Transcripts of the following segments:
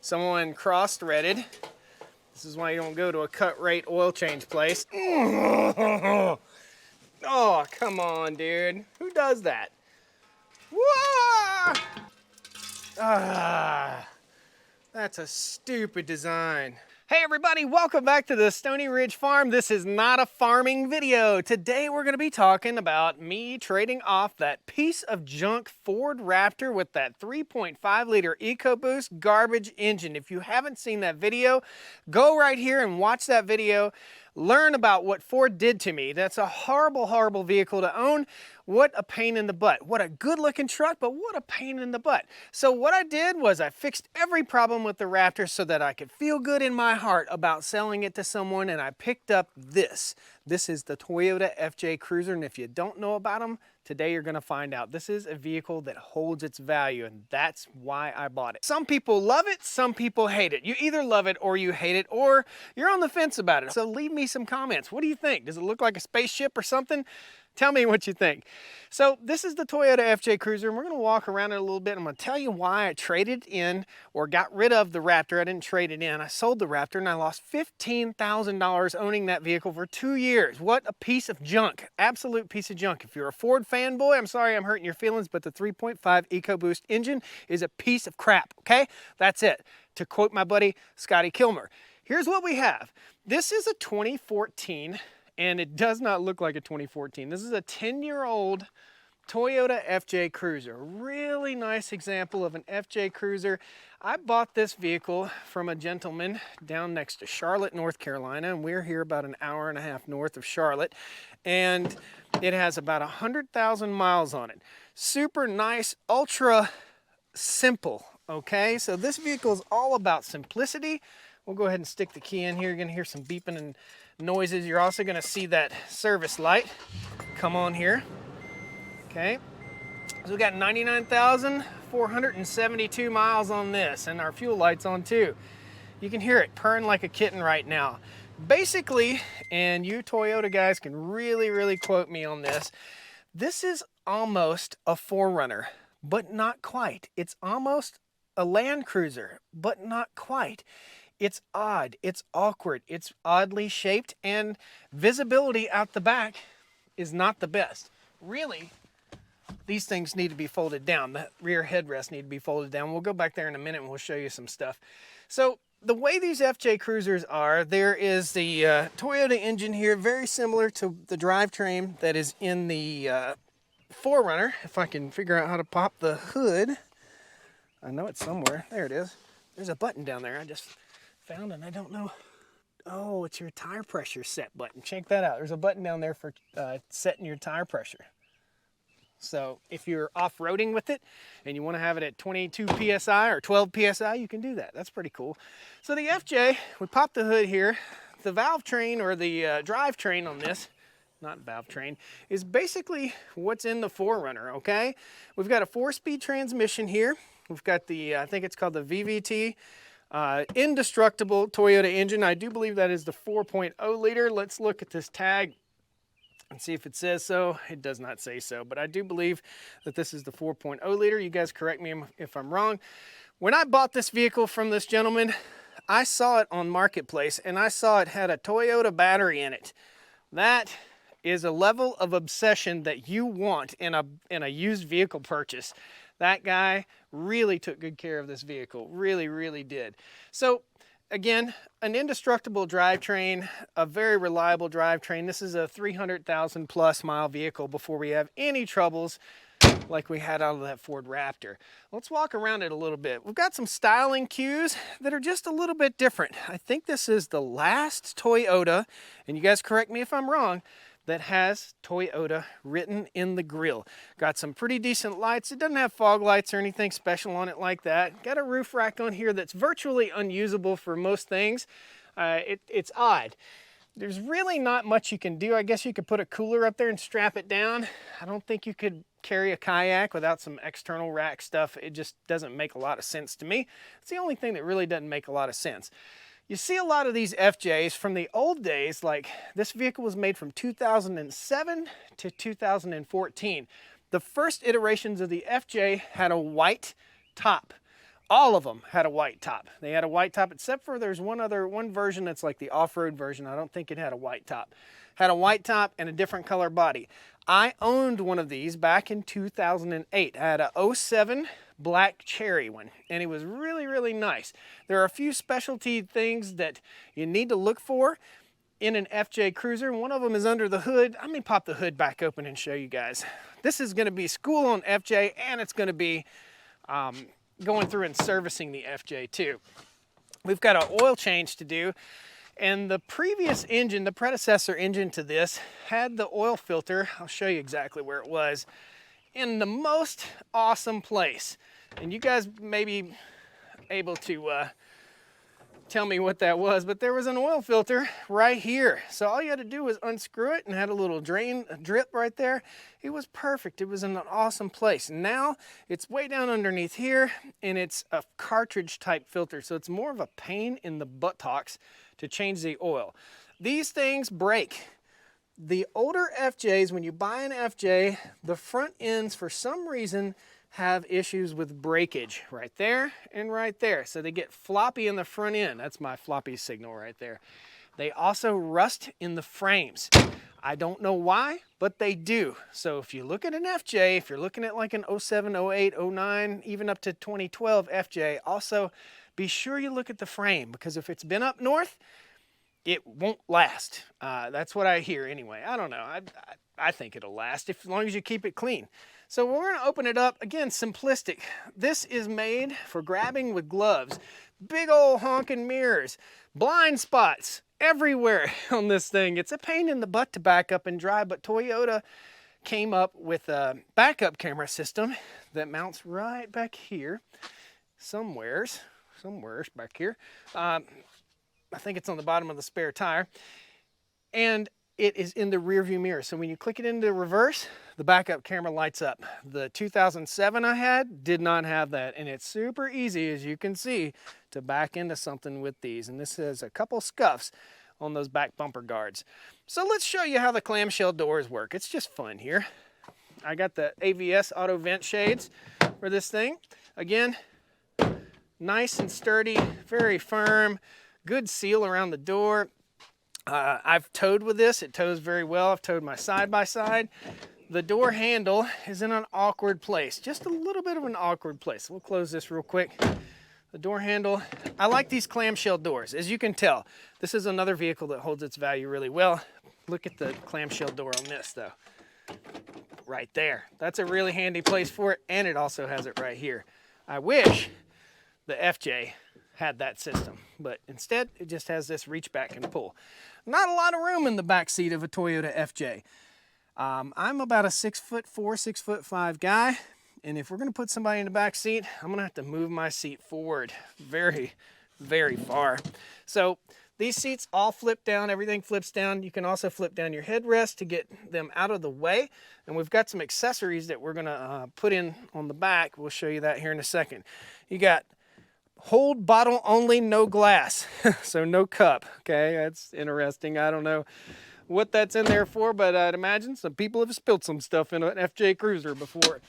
Someone cross-threaded. This is why you don't go to a cut rate oil change place. Oh, come on, dude. Who does that? Whoa! Ah, that's a stupid design. Hey everybody, welcome back to the Stoney Ridge Farm. This is not a farming video. Today we're gonna be talking about me trading off that piece of junk Ford Raptor with that 3.5 liter EcoBoost garbage engine. If you haven't seen that video, go right here and watch that video. Learn about what Ford did to me. That's a horrible, horrible vehicle to own. What a pain in the butt. What a good looking truck, but what a pain in the butt. So what I did was I fixed every problem with the Raptor so that I could feel good in my heart about selling it to someone, and I picked up this. This is the Toyota FJ Cruiser, and if you don't know about them, today you're gonna find out. This is a vehicle that holds its value, and that's why I bought it. Some people love it, some people hate it. You either love it or you hate it, or you're on the fence about it. So leave me some comments. What do you think? Does it look like a spaceship or something? Tell me what you think. So this is the Toyota FJ Cruiser, and we're gonna walk around it a little bit. I'm gonna tell you why I traded in or got rid of the Raptor. I didn't trade it in. I sold the Raptor and I lost $15,000 owning that vehicle for 2 years. What a piece of junk, absolute piece of junk. If you're a Ford fanboy, I'm sorry I'm hurting your feelings, but the 3.5 EcoBoost engine is a piece of crap, okay? That's it. To quote my buddy, Scotty Kilmer. Here's what we have. This is a 2014, and it does not look like a 2014. This is a 10-year-old Toyota FJ Cruiser. Really nice example of an FJ Cruiser. I bought this vehicle from a gentleman down next to Charlotte, North Carolina, and we're here about an hour and a half north of Charlotte, and it has about 100,000 miles on it. Super nice, ultra simple, okay? So this vehicle is all about simplicity. We'll go ahead and stick the key in here. You're gonna hear some beeping and noises. You're also gonna see that service light come on here. Okay, so we got 99,472 miles on this, and our fuel light's on too. You can hear it purring like a kitten right now. Basically, and you Toyota guys can really quote me on this, this is almost a 4Runner, but not quite. It's almost a Land Cruiser, but not quite. It's odd, it's awkward, it's oddly shaped, and visibility out the back is not the best. Really, these things need to be folded down. The rear headrests need to be folded down. We'll go back there in a minute and we'll show you some stuff. So the way these FJ Cruisers are, there is the Toyota engine here, very similar to the drivetrain that is in the 4Runner. If I can figure out how to pop the hood. I know it's somewhere. There it is. There's a button down there. I just found, and I don't know. Oh, it's your tire pressure set button. Check that out. There's a button down there for setting your tire pressure. So if you're off-roading with it and you want to have it at 22 PSI or 12 PSI, you can do that. That's pretty cool. So the FJ, we pop the hood here. The valve train, or the drive train on this, not valve train, is basically what's in the 4Runner, okay? We've got a 4-speed transmission here. We've got the, I think it's called the VVT, indestructible Toyota engine. I do believe that is the 4.0 liter. Let's look at this tag and see if it says so. It does not say so, but I do believe that this is the 4.0 liter. You guys correct me if I'm wrong. When I bought this vehicle from this gentleman, I saw it on Marketplace, and I saw it had a Toyota battery in it. That is a level of obsession that you want in a used vehicle purchase. That guy really took good care of this vehicle, really did. So again, an indestructible drivetrain, a very reliable drivetrain. This is a 300,000 plus mile vehicle before we have any troubles like we had out of that Ford Raptor. Let's walk around it a little bit. We've got some styling cues that are just a little bit different. I think this is the last Toyota, and you guys correct me if I'm wrong, that has Toyota written in the grille. Got some pretty decent lights. It doesn't have fog lights or anything special on it like that. Got a roof rack on here that's virtually unusable for most things. It's odd. There's really not much you can do. I guess you could put a cooler up there and strap it down. I don't think you could carry a kayak without some external rack stuff. It just doesn't make a lot of sense to me. It's the only thing that really doesn't make a lot of sense. You see a lot of these FJs from the old days, like this vehicle was made from 2007 to 2014. The first iterations of the FJ had a white top. All of them had a white top. They had a white top, except for there's one version that's like the off-road version. I don't think it had a white top. Had a white top and a different color body. I owned one of these back in 2008. I had a 07 black cherry one, and it was really, really nice. There are a few specialty things that you need to look for in an FJ Cruiser. One of them is under the hood. Let me pop the hood back open and show you guys. This is gonna be school on FJ, and it's gonna be going through and servicing the FJ too. We've got an oil change to do, and the previous engine, the predecessor engine to this, had the oil filter, I'll show you exactly where it was, in the most awesome place. And you guys may be able to tell me what that was, but there was an oil filter right here. So all you had to do was unscrew it and had a little drip right there. It was perfect. It was in an awesome place. Now it's way down underneath here, and it's a cartridge type filter. So it's more of a pain in the buttocks to change the oil. These things break. The older FJs, when you buy an FJ, the front ends for some reason have issues with breakage right there and right there. So they get floppy in the front end. That's my floppy signal right there. They also rust in the frames. I don't know why, but they do. So if you look at an FJ, if you're looking at like an 07, 08, 09, even up to 2012 FJ, also be sure you look at the frame, because if it's been up north, it won't last. That's what I hear anyway. I don't know. I think it'll last as long as you keep it clean. So we're going to open it up. Again, simplistic. This is made for grabbing with gloves. Big old honking mirrors. Blind spots everywhere on this thing. It's a pain in the butt to back up and drive, but Toyota came up with a backup camera system that mounts right back here. Somewhere's back here. I think it's on the bottom of the spare tire. And it is in the rear view mirror. So when you click it into reverse, the backup camera lights up. The 2007 I had did not have that, and it's super easy, as you can see, to back into something with these. And this has a couple scuffs on those back bumper guards. So let's show you how the clamshell doors work. It's just fun here. I got the AVS auto vent shades for this thing. Again, nice and sturdy, very firm, good seal around the door. I've towed with this. It tows very well. I've towed my side-by-side. The door handle is in an awkward place, just a little bit of an awkward place. We'll close this real quick. The door handle, I like these clamshell doors. As you can tell, this is another vehicle that holds its value really well. Look at the clamshell door on this though. Right there. That's a really handy place for it, and it also has it right here. I wish the FJ had that system, but instead it just has this reach back and pull. Not a lot of room in the back seat of a Toyota FJ. I'm about a 6'4", 6'5" guy, and if we're gonna put somebody in the back seat, I'm gonna have to move my seat forward very, very far. So these seats all flip down, everything flips down. You can also flip down your headrest to get them out of the way. And we've got some accessories that we're gonna put in on the back. We'll show you that here in a second. You got hold bottle only, no glass. So no cup, okay? That's interesting. I don't know what that's in there for, but I'd imagine some people have spilled some stuff in an FJ Cruiser before.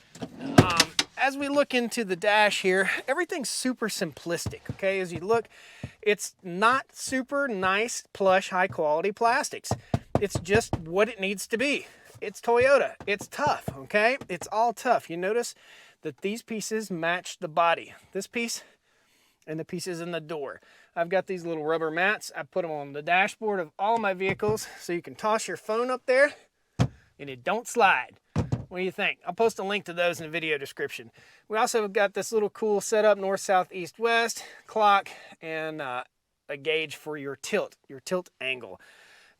As we look into the dash here, everything's super simplistic, okay? As you look, it's not super nice, plush, high quality plastics. It's just what it needs to be. It's Toyota. It's tough, okay? It's all tough. You notice that these pieces match the body. This piece and the pieces in the door. I've got these little rubber mats. I put them on the dashboard of all my vehicles so you can toss your phone up there and it don't slide. What do you think? I'll post a link to those in the video description. We also got this little cool setup, north, south, east, west, clock, and a gauge for your tilt angle.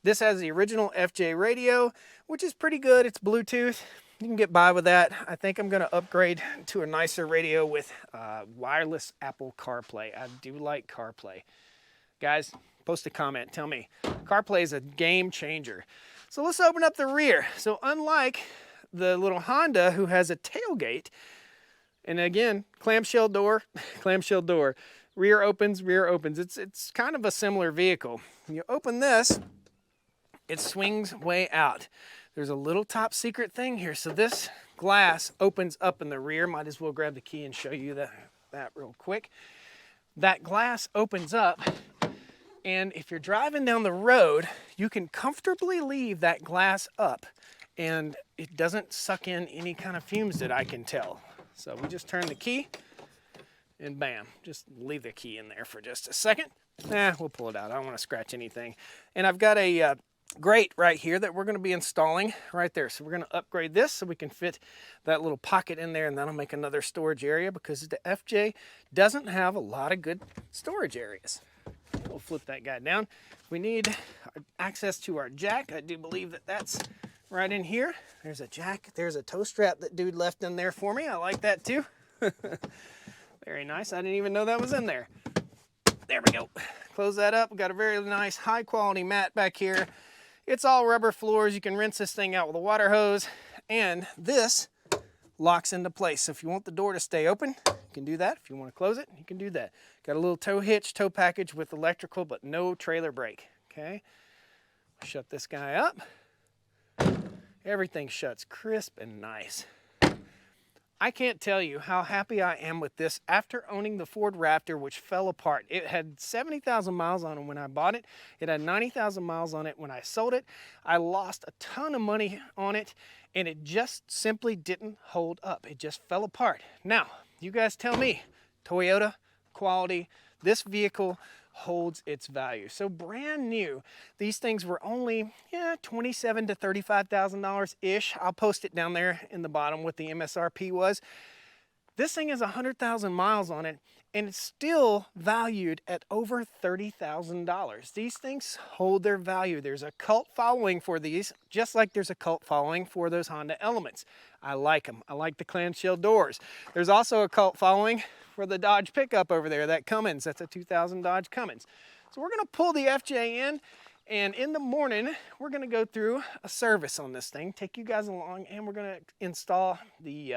This has the original FJ radio, which is pretty good. It's Bluetooth. You can get by with that. I think I'm going to upgrade to a nicer radio with wireless Apple CarPlay. I do like CarPlay. Guys, post a comment. Tell me. CarPlay is a game changer. So let's open up the rear. So unlike the little Honda, who has a tailgate, and again, clamshell door, clamshell door. Rear opens, rear opens. It's kind of a similar vehicle. When you open this, it swings way out. There's a little top secret thing here. So this glass opens up in the rear. Might as well grab the key and show you that that real quick. That glass opens up, and if you're driving down the road, you can comfortably leave that glass up, and it doesn't suck in any kind of fumes that I can tell. So we just turn the key, and bam, just leave the key in there for just a second. We'll pull it out. I don't want to scratch anything. And I've got a grate right here that we're going to be installing right there. So we're going to upgrade this so we can fit that little pocket in there, and that'll make another storage area because the FJ doesn't have a lot of good storage areas. We'll flip that guy down. We need access to our jack. I do believe that that's right in here. There's a jack. There's a toe strap that dude left in there for me. I like that too. Very nice. I didn't even know that was in there. There we go. Close that up. We've got a very nice high quality mat back here. It's all rubber floors. You can rinse this thing out with a water hose, and this locks into place. So if you want the door to stay open, you can do that. If you want to close it, you can do that. Got a little tow hitch, tow package with electrical, but no trailer brake. Okay. Shut this guy up. Everything shuts crisp and nice. I can't tell you how happy I am with this after owning the Ford Raptor, which fell apart. It had 70,000 miles on it when I bought it. It had 90,000 miles on it when I sold it. I lost a ton of money on it, and it just simply didn't hold up. It just fell apart. Now, you guys tell me, Toyota, quality, this vehicle holds its value. So brand new, these things were only $27,000 to $35,000 ish. I'll post it down there in the bottom what the MSRP was. This thing has 100,000 miles on it, and it's still valued at over $30,000. These things hold their value. There's a cult following for these, just like there's a cult following for those Honda Elements. I like them. I like the clamshell doors. There's also a cult following for the Dodge pickup over there, that Cummins. That's a 2000 Dodge Cummins. So we're gonna pull the FJ in, and in the morning, we're gonna go through a service on this thing, take you guys along, and we're gonna install the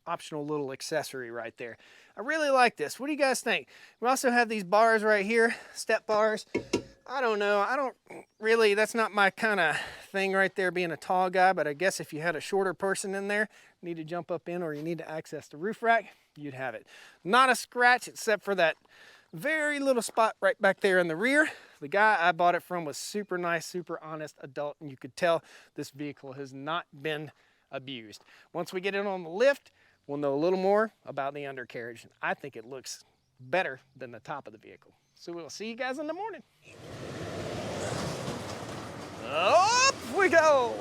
optional little accessory right there. I really like this. What do you guys think? We also have these bars right here, step bars. I don't know, that's not my kind of thing right there, being a tall guy, but I guess if you had a shorter person in there, need to jump up in, or you need to access the roof rack, you'd have it. Not a scratch except for that very little spot right back there in the rear. The guy I bought it from was super nice, super honest adult, and you could tell this vehicle has not been abused. Once we get it on the lift, we'll know a little more about the undercarriage. I think it looks better than the top of the vehicle. So we'll see you guys in the morning. Up we go.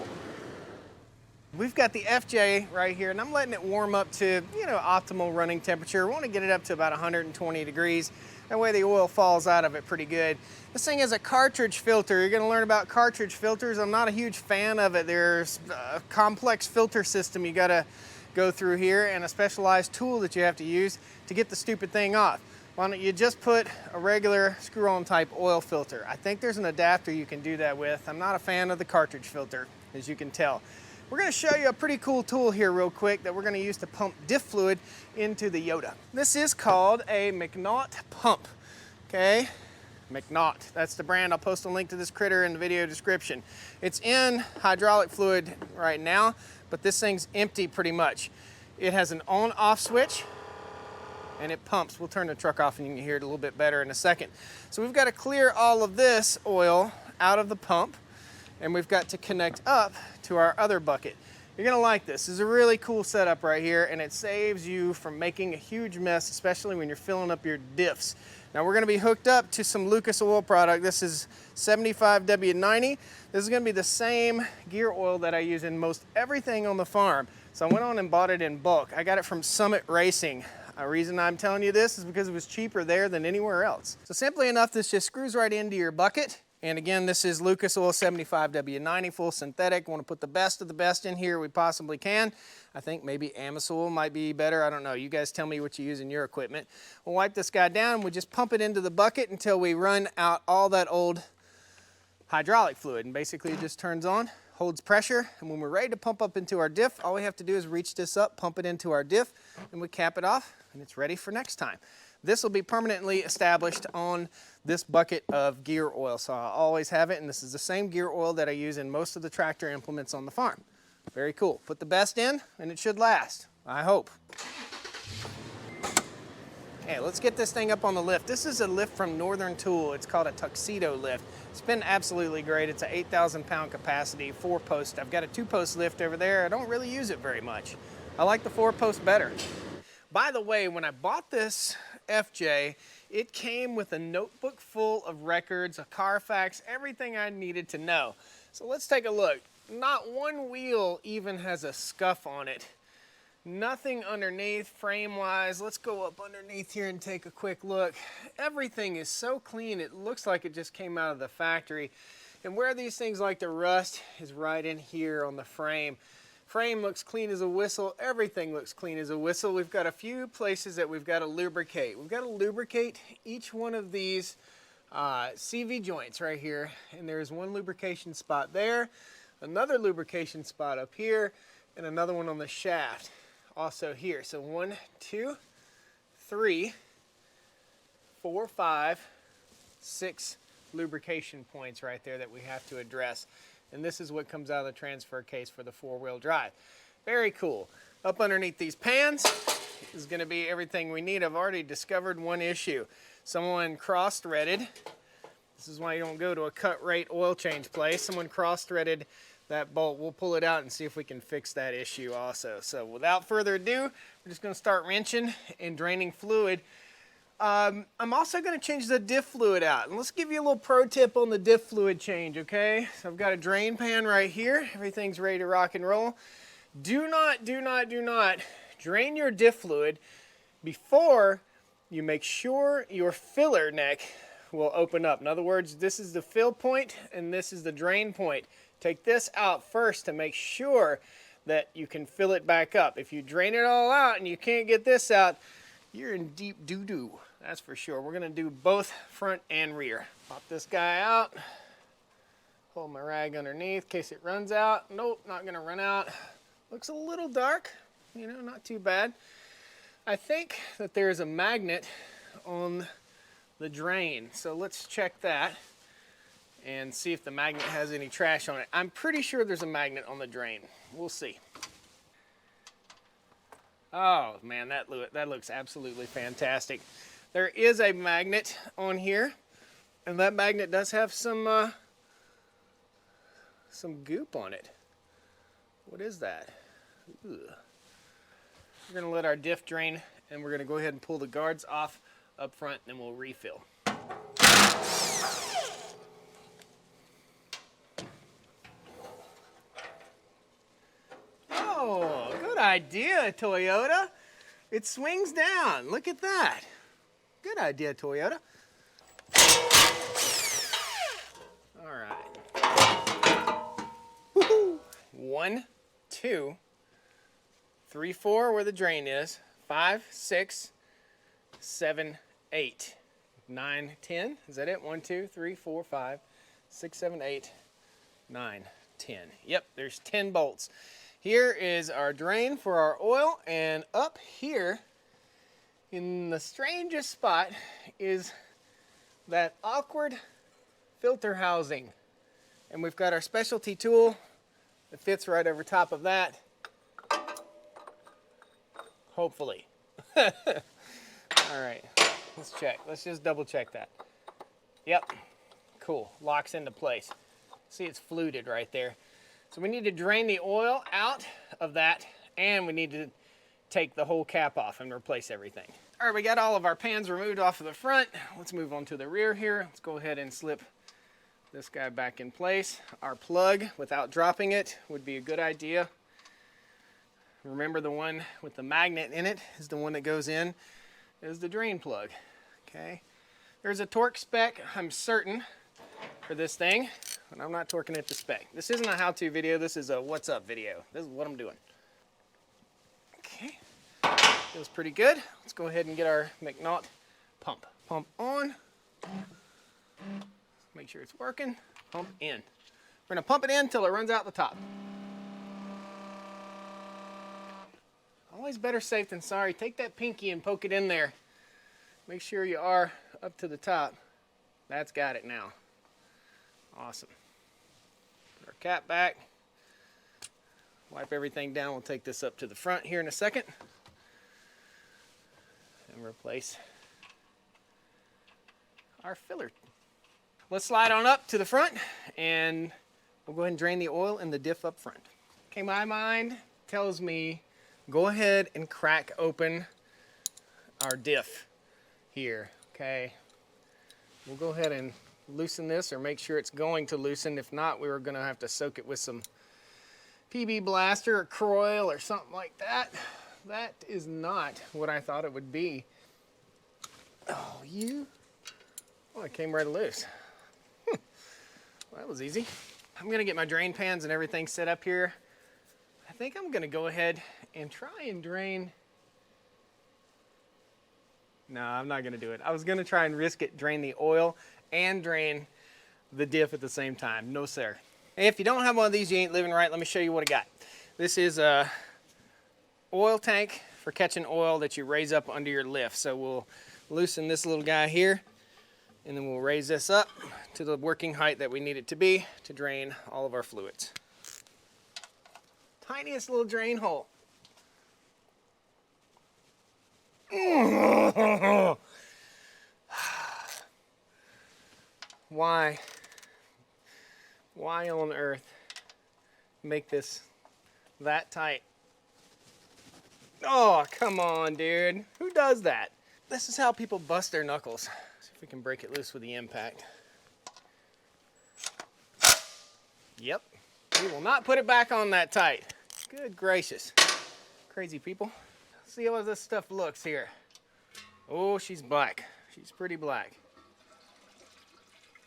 We've got the FJ right here, and I'm letting it warm up to, optimal running temperature. We want to get it up to about 120 degrees. That way the oil falls out of it pretty good. This thing has a cartridge filter. You're going to learn about cartridge filters. I'm not a huge fan of it. There's a complex filter system you got to go through here, and a specialized tool that you have to use to get the stupid thing off. Why don't you just put a regular screw-on type oil filter? I think there's an adapter you can do that with. I'm not a fan of the cartridge filter, as you can tell. We're going to show you a pretty cool tool here real quick that we're going to use to pump diff fluid into the Yoda. This is called a McNaught pump, okay? McNaught, that's the brand. I'll post a link to this critter in the video description. It's in hydraulic fluid right now, but this thing's empty pretty much. It has an on-off switch, and it pumps. We'll turn the truck off and you can hear it a little bit better in a second. So we've got to clear all of this oil out of the pump, and we've got to connect up to our other bucket. You're gonna like this. This is a really cool setup right here, and it saves you from making a huge mess, especially when you're filling up your diffs. Now we're gonna be hooked up to some Lucas oil product. This is 75W90. This is gonna be the same gear oil that I use in most everything on the farm. So I went on and bought it in bulk. I got it from Summit Racing. The reason I'm telling you this is because it was cheaper there than anywhere else. So simply enough, this just screws right into your bucket. And again, this is Lucas Oil 75W90 full synthetic. Want to put the best of the best in here we possibly can. I think maybe Amisoil might be better. I don't know. You guys tell me what you use in your equipment. We'll wipe this guy down. We just pump it into the bucket until we run out all that old hydraulic fluid. And basically it just turns on, holds pressure. And when we're ready to pump up into our diff, all we have to do is reach this up, pump it into our diff, and we cap it off, and it's ready for next time. This will be permanently established on this bucket of gear oil, so I'll always have it, and this is the same gear oil that I use in most of the tractor implements on the farm. Very cool. Put the best in, and it should last, I hope. Okay, let's get this thing up on the lift. This is a lift from Northern Tool. It's called a tuxedo lift. It's been absolutely great. It's an 8,000 pound capacity, 4-post. I've got a 2-post lift over there. I don't really use it very much. I like the 4-post better. By the way, when I bought this FJ, it came with a notebook full of records, a Carfax, everything I needed to know. So let's take a look. Not one wheel even has a scuff on it. Nothing underneath frame-wise. Let's go up underneath here and take a quick look. Everything is so clean, it looks like it just came out of the factory. And where these things like to rust is right in here on the frame. Frame looks clean as a whistle. Everything looks clean as a whistle. We've got a few places that we've got to lubricate. We've got to lubricate each one of these CV joints right here. And there's one lubrication spot there, another lubrication spot up here, and another one on the shaft. Also here. So 1, 2, 3, 4, 5, 6 lubrication points right there that we have to address. And this is what comes out of the transfer case for the 4-wheel drive. Very cool. Up underneath these pans is going to be everything we need. I've already discovered one issue. Someone cross-threaded. This is why you don't go to a cut rate oil change place. Someone cross-threaded that bolt. We'll pull it out and see if we can fix that issue also. So without further ado, we're just going to start wrenching and draining fluid. I'm also going to change the diff fluid out. And let's give you a little pro tip on the diff fluid change, okay? So I've got a drain pan right here. Everything's ready to rock and roll. Do not drain your diff fluid before you make sure your filler neck will open up. In other words, this is the fill point and this is the drain point. Take this out first to make sure that you can fill it back up. If you drain it all out and you can't get this out, you're in deep doo-doo, that's for sure. We're gonna do both front and rear. Pop this guy out, pull my rag underneath in case it runs out. Nope, not gonna run out. Looks a little dark, you know, not too bad. I think that there's a magnet on the drain, so let's check that and see if the magnet has any trash on it. I'm pretty sure there's a magnet on the drain. We'll see. Oh man, that looks absolutely fantastic. There is a magnet on here, and that magnet does have some goop on it. What is that? Ugh. We're gonna let our diff drain, and we're gonna go ahead and pull the guards off up front, and then we'll refill. Oh, good idea, Toyota. It swings down. Look at that. Good idea, Toyota. All right. Woo-hoo. 1, 2, 3, 4, where the drain is. 5, 6, 7, 8, 9, 10. Is that it? 1, 2, 3, 4, 5, 6, 7, 8, 9, 10. Yep, there's 10 bolts. Here is our drain for our oil, and up here in the strangest spot is that awkward filter housing. And we've got our specialty tool that fits right over top of that. Hopefully. All right, let's check. Let's just double check that. Yep, cool, locks into place. See, it's fluted right there. So we need to drain the oil out of that, and we need to take the whole cap off and replace everything. All right, we got all of our pans removed off of the front. Let's move on to the rear here. Let's go ahead and slip this guy back in place. Our plug, without dropping it, would be a good idea. Remember, the one with the magnet in it is the one that goes in, is the drain plug, okay? There's a torque spec, I'm certain, for this thing. And I'm not torquing it to spec. This isn't a how-to video, this is a what's up video. This is what I'm doing. Okay, feels pretty good. Let's go ahead and get our McNaught pump. Pump on. Make sure it's working. Pump in. We're gonna pump it in until it runs out the top. Always better safe than sorry. Take that pinky and poke it in there. Make sure you are up to the top. That's got it now. Awesome. Put our cap back. Wipe everything down. We'll take this up to the front here in a second and replace our filler. Let's slide on up to the front and we'll go ahead and drain the oil in the diff up front. Okay, my mind tells me go ahead and crack open our diff here, okay? We'll go ahead and loosen this or make sure it's going to loosen. If not, we were gonna have to soak it with some PB Blaster or Croil or something like that. That is not what I thought it would be. Oh, it came right loose. Well, that was easy. I'm gonna get my drain pans and everything set up here. I think I'm gonna go ahead and try and drain. No, I'm not gonna do it. I was gonna try and risk it, drain the oil and drain the diff at the same time. No, sir. If you don't have one of these, you ain't living right. Let me show you what I got. This is a oil tank for catching oil that you raise up under your lift. So we'll loosen this little guy here, and then we'll raise this up to the working height that we need it to be to drain all of our fluids. Tiniest little drain hole. Why on earth make this that tight? Oh, come on, dude. Who does that? This is how people bust their knuckles. See if we can break it loose with the impact. Yep. We will not put it back on that tight. Good gracious. Crazy people. See how this stuff looks here. Oh, she's black. She's pretty black.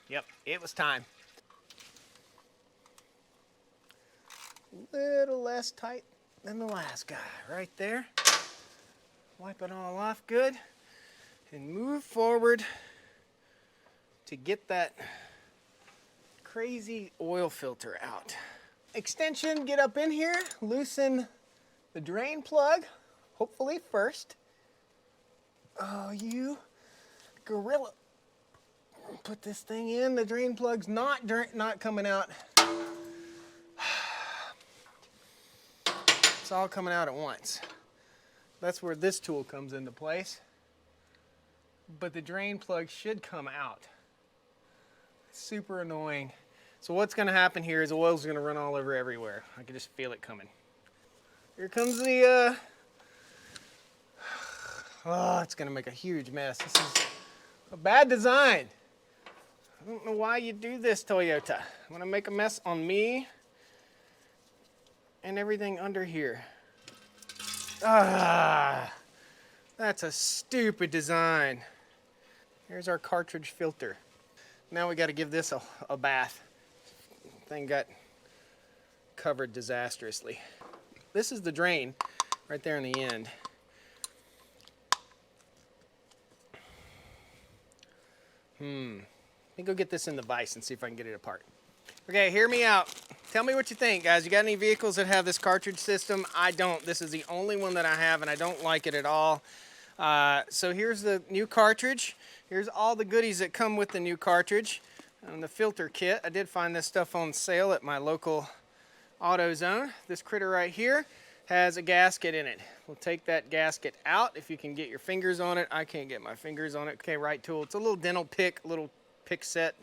Yep, it was time. A little less tight than the last guy. Right there. Wipe it all off good. And move forward to get that crazy oil filter out. Extension, get up in here, loosen the drain plug, hopefully first. Oh, you gorilla. Put this thing in, the drain plug's not coming out. It's all coming out at once. That's where this tool comes into place. But the drain plug should come out. Super annoying. So what's gonna happen here is oil's gonna run all over everywhere. I can just feel it coming. Here comes the, oh, it's gonna make a huge mess. This is a bad design. I don't know why you do this, Toyota. I'm gonna make a mess on me and everything under here. Ah, that's a stupid design. Here's our cartridge filter. Now we got to give this a bath. Thing got covered disastrously. This is the drain right there in the end. Let me go get this in the vise and see if I can get it apart. Okay, hear me out. Tell me what you think, guys. You got any vehicles that have this cartridge system? I don't. This is the only one that I have, and I don't like it at all. So here's the new cartridge. Here's all the goodies that come with the new cartridge and the filter kit. I did find this stuff on sale at my local AutoZone. This critter right here has a gasket in it. We'll take that gasket out if you can get your fingers on it. I can't get my fingers on it. Okay, right tool. It's a little dental pick, little pick set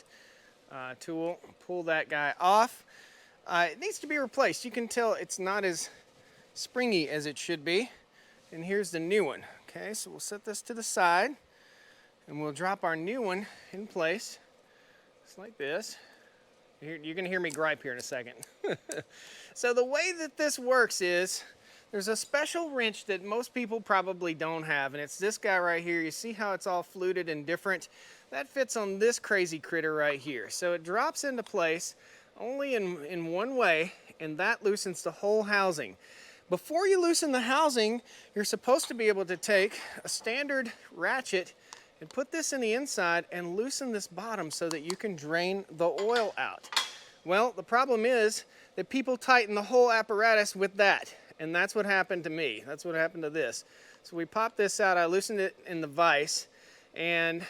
tool. Pull that guy off. It needs to be replaced. You can tell it's not as springy as it should be. And here's the new one. Okay, so we'll set this to the side and we'll drop our new one in place. Just like this. You're going to hear me gripe here in a second. So the way that this works is there's a special wrench that most people probably don't have, and it's this guy right here. You see how it's all fluted and different? That fits on this crazy critter right here. So it drops into place only in one way, and that loosens the whole housing. Before you loosen the housing, you're supposed to be able to take a standard ratchet and put this in the inside and loosen this bottom so that you can drain the oil out. Well, the problem is that people tighten the whole apparatus with that, and that's what happened to me. That's what happened to this. So we popped this out, I loosened it in the vise, and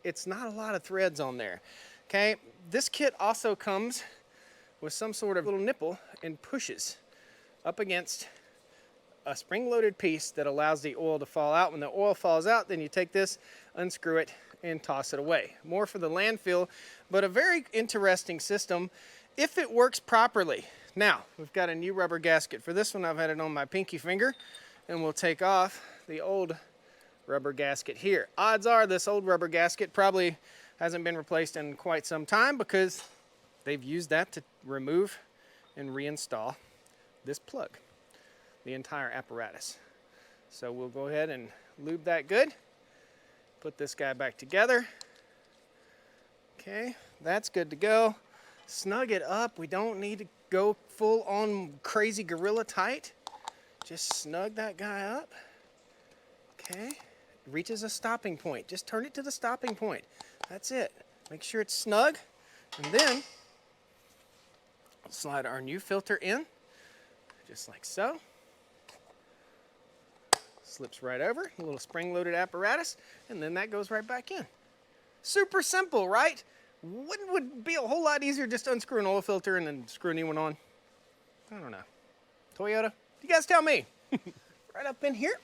it's not a lot of threads on there. Okay, this kit also comes with some sort of little nipple and pushes up against a spring-loaded piece that allows the oil to fall out. When the oil falls out, then you take this, unscrew it, and toss it away. More for the landfill, but a very interesting system if it works properly. Now, we've got a new rubber gasket for this one. I've had it on my pinky finger, and we'll take off the old rubber gasket here. Odds are this old rubber gasket probably hasn't been replaced in quite some time because they've used that to remove and reinstall this plug, the entire apparatus. So we'll go ahead and lube that good. Put this guy back together. Okay, that's good to go. Snug it up. We don't need to go full on crazy gorilla tight. Just snug that guy up. Okay, it reaches a stopping point. Just turn it to the stopping point. That's it. Make sure it's snug. And then slide our new filter in, just like so. Slips right over, a little spring-loaded apparatus, and then that goes right back in. Super simple, right? Wouldn't it be a whole lot easier just to unscrew an oil filter and then screw a new one on? I don't know. Toyota, you guys tell me. Right up in here.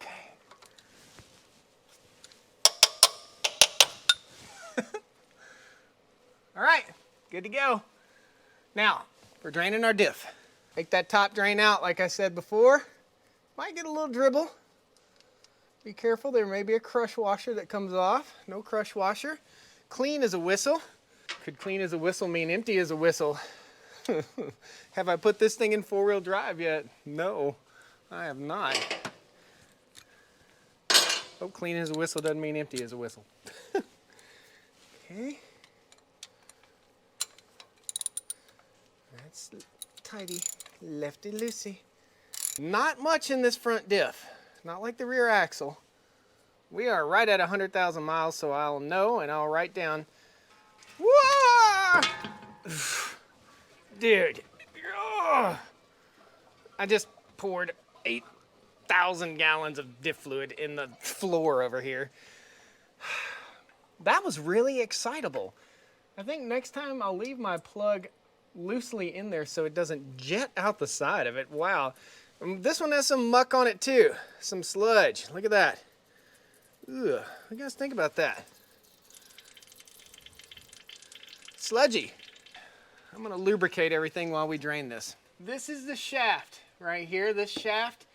Okay. All right, good to go. Now, we're draining our diff. Take that top drain out, like I said before. Might get a little dribble. Be careful, there may be a crush washer that comes off. No crush washer. Clean as a whistle. Could clean as a whistle mean empty as a whistle? Have I put this thing in 4-wheel drive yet? No, I have not. Oh, clean as a whistle doesn't mean empty as a whistle. Okay. That's tidy, lefty-loosey. Not much in this front diff, not like the rear axle. We are right at 100,000 miles, so I'll know and I'll write down. Whoa! Dude, oh, I just poured 8,000 gallons of diff fluid in the floor over here. That was really excitable. I think next time I'll leave my plug loosely in there so it doesn't jet out the side of it. Wow. This one has some muck on it too. Some sludge. Look at that. Ugh. What do you guys think about that? Sludgy. I'm going to lubricate everything while we drain this. This is the shaft right here. This shaft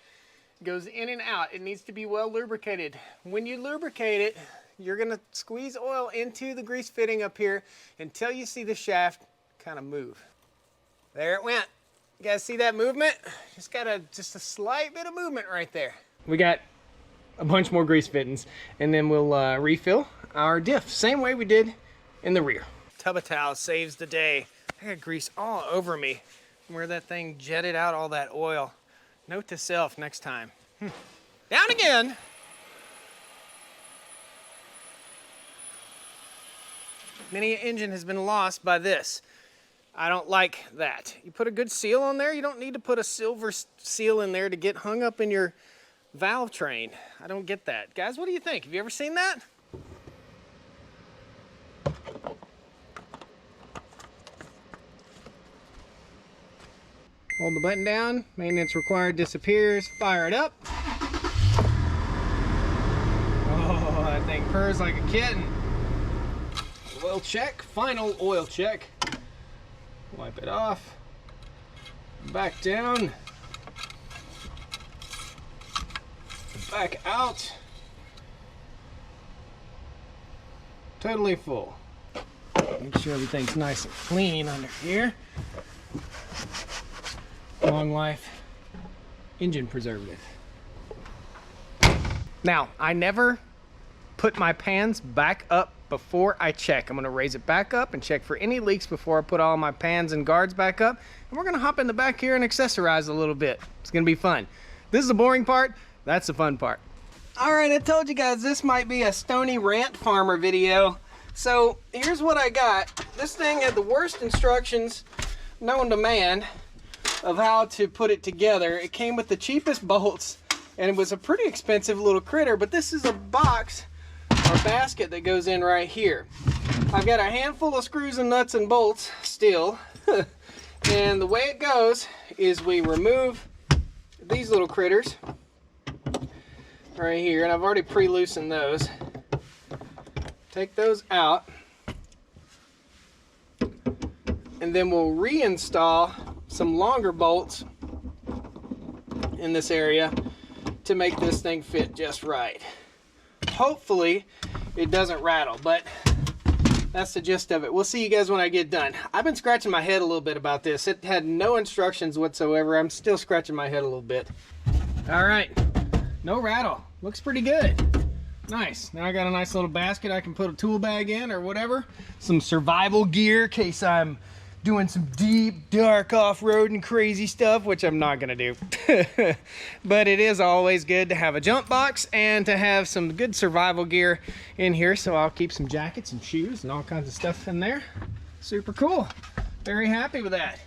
goes in and out. It needs to be well lubricated. When you lubricate it, you're going to squeeze oil into the grease fitting up here until you see the shaft kind of move. There it went. You guys see that movement? Just a slight bit of movement right there. We got a bunch more grease fittings, and then we'll refill our diff same way we did in the rear. Tub of towel saves the day. I got grease all over me where that thing jetted out all that oil. Note to self next time. Down again. Many an engine has been lost by this. I don't like that. You put a good seal on there, you don't need to put a silver seal in there to get hung up in your valve train. I don't get that. Guys, what do you think? Have you ever seen that? Hold the button down, maintenance required disappears, fire it up. Oh, that thing purrs like a kitten. Oil check, final oil check. Wipe it off, back down, back out, totally full. Make sure everything's nice and clean under here. Long life engine preservative. Now, I never put my pans back up before I check. I'm gonna raise it back up and check for any leaks before I put all my pans and guards back up. And we're gonna hop in the back here and accessorize a little bit. It's gonna be fun. This is the boring part, that's the fun part. All right, I told you guys this might be a Stoney rant farmer video. So here's what I got. This thing had the worst instructions known to man of how to put it together. It came with the cheapest bolts and it was a pretty expensive little critter, but this is a box or basket that goes in right here. I've got a handful of screws and nuts and bolts still. And the way it goes is we remove these little critters right here, and I've already pre-loosened those. Take those out, and then we'll reinstall some longer bolts in this area to make this thing fit just right. Hopefully it doesn't rattle, but that's the gist of it. We'll see you guys when I get done. I've been scratching my head a little bit about this. It had no instructions whatsoever. I'm still scratching my head a little bit. All right, no rattle. Looks pretty good. Nice. Now I got a nice little basket I can put a tool bag in or whatever. Some survival gear in case I'm doing some deep, dark off-road and crazy stuff, which I'm not gonna do. But it is always good to have a jump box and to have some good survival gear in here. So I'll keep some jackets and shoes and all kinds of stuff in there. Super cool. Very happy with that,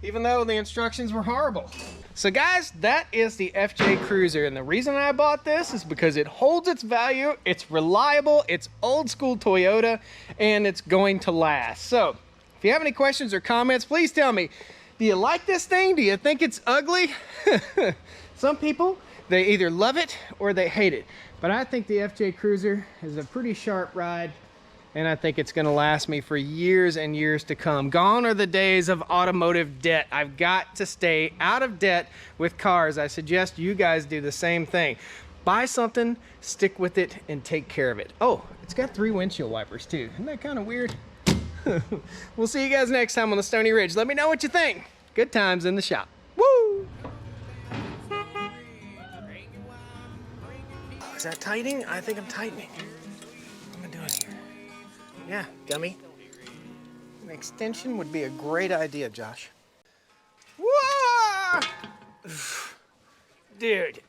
even though the instructions were horrible. So guys, that is the FJ Cruiser, and the reason I bought this is because it holds its value, it's reliable, it's old school Toyota, and it's going to last. So if you have any questions or comments, please tell me. Do you like this thing? Do you think it's ugly? Some people, they either love it or they hate it. But I think the FJ Cruiser is a pretty sharp ride, and I think it's gonna last me for years and years to come. Gone are the days of automotive debt. I've got to stay out of debt with cars. I suggest you guys do the same thing. Buy something, stick with it, and take care of it. Oh, it's got 3 windshield wipers too. Isn't that kind of weird? We'll see you guys next time on the Stoney Ridge. Let me know what you think. Good times in the shop. Woo! Is that tightening? I think I'm tightening. What am I doing here? Yeah, dummy. An extension would be a great idea, Josh. Whoa! Dude,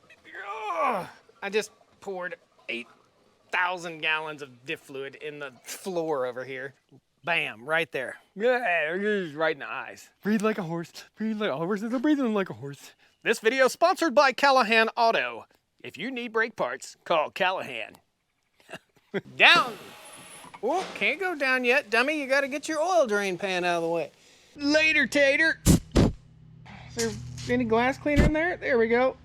I just poured 8,000 gallons of diff fluid in the floor over here. Bam, right there. Yeah, right in the eyes. Breathe like a horse. Breathe like a horse. They're breathing like a horse. This video is sponsored by Callahan Auto. If you need brake parts, call Callahan. Down. Oh, can't go down yet, dummy. You gotta get your oil drain pan out of the way. Later, tater. Is there any glass cleaner in there? There we go.